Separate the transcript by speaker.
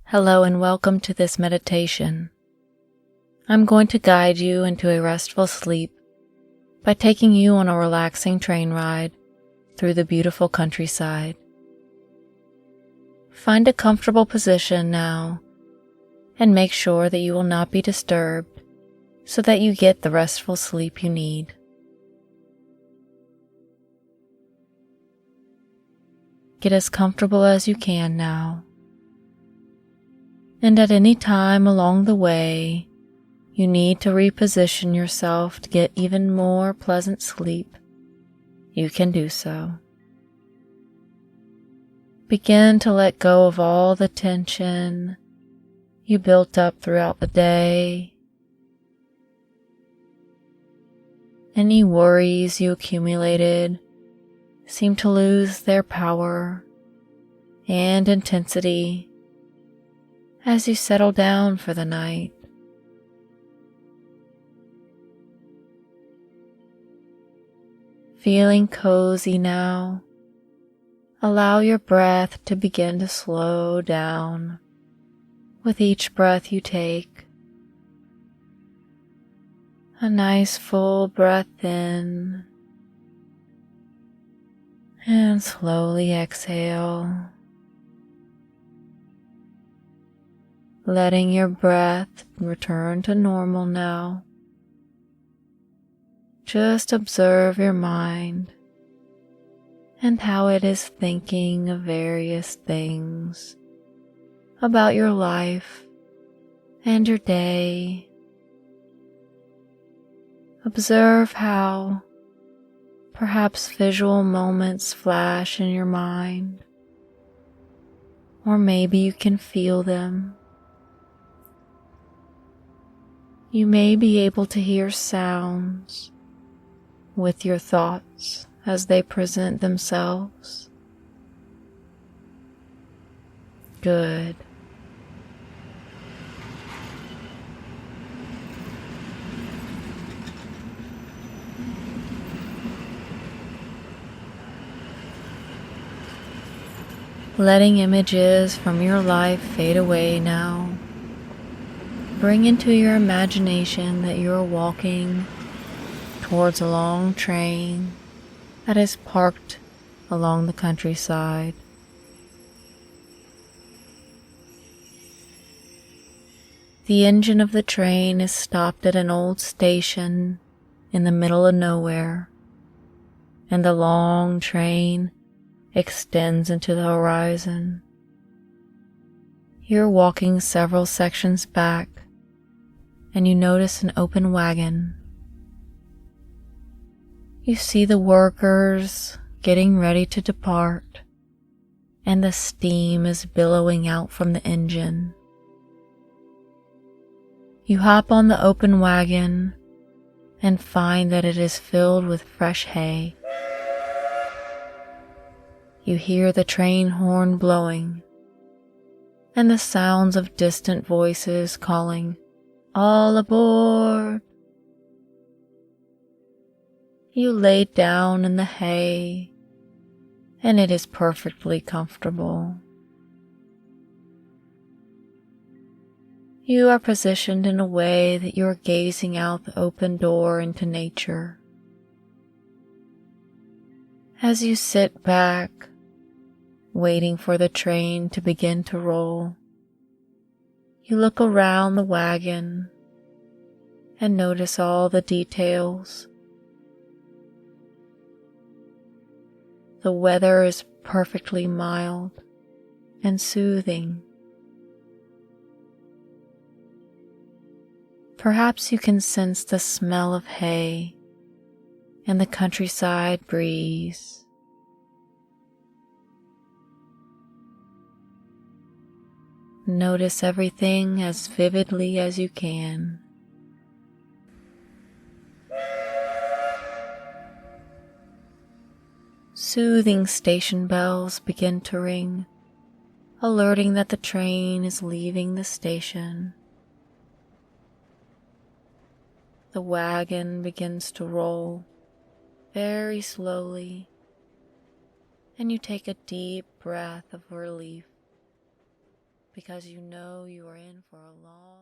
Speaker 1: Hello and welcome to this meditation. I'm going to guide you into a restful sleep by taking you on a relaxing train ride through the beautiful countryside. Find a comfortable position now and make sure that you will not be disturbed so that you get the restful sleep you need. Get as comfortable as you can now. And at any time along the way, you need to reposition yourself to get even more pleasant sleep, you can do so. Begin to let go of all the tension you built up throughout the day, any worries you accumulated seem to lose their power and intensity as you settle down for the night. Feeling cozy now, allow your breath to begin to slow down with each breath you take. A nice full breath in and slowly exhale. Letting your breath return to normal now. Just observe your mind and how it is thinking of various things about your life and your day. Observe how perhaps visual moments flash in your mind, or maybe you can feel them. You may be able to hear sounds with your thoughts as they present themselves. Good. Letting images from your life fade away now. Bring into your imagination that you are walking towards a long train that is parked along the countryside. The engine of the train is stopped at an old station in the middle of nowhere, and the long train extends into the horizon. You're walking several sections back, and you notice an open wagon. You see the workers getting ready to depart, and the steam is billowing out from the engine. You hop on the open wagon and find that it is filled with fresh hay. You hear the train horn blowing and the sounds of distant voices calling, "All aboard!" You lay down in the hay, and it is perfectly comfortable. You are positioned in a way that you are gazing out the open door into nature. As you sit back, waiting for the train to begin to roll, you look around the wagon and notice all the details. The weather is perfectly mild and soothing. Perhaps you can sense the smell of hay and the countryside breeze. Notice everything as vividly as you can. Soothing station bells begin to ring, alerting that the train is leaving the station. The wagon begins to roll very slowly, and you take a deep breath of relief because you know you are in for a long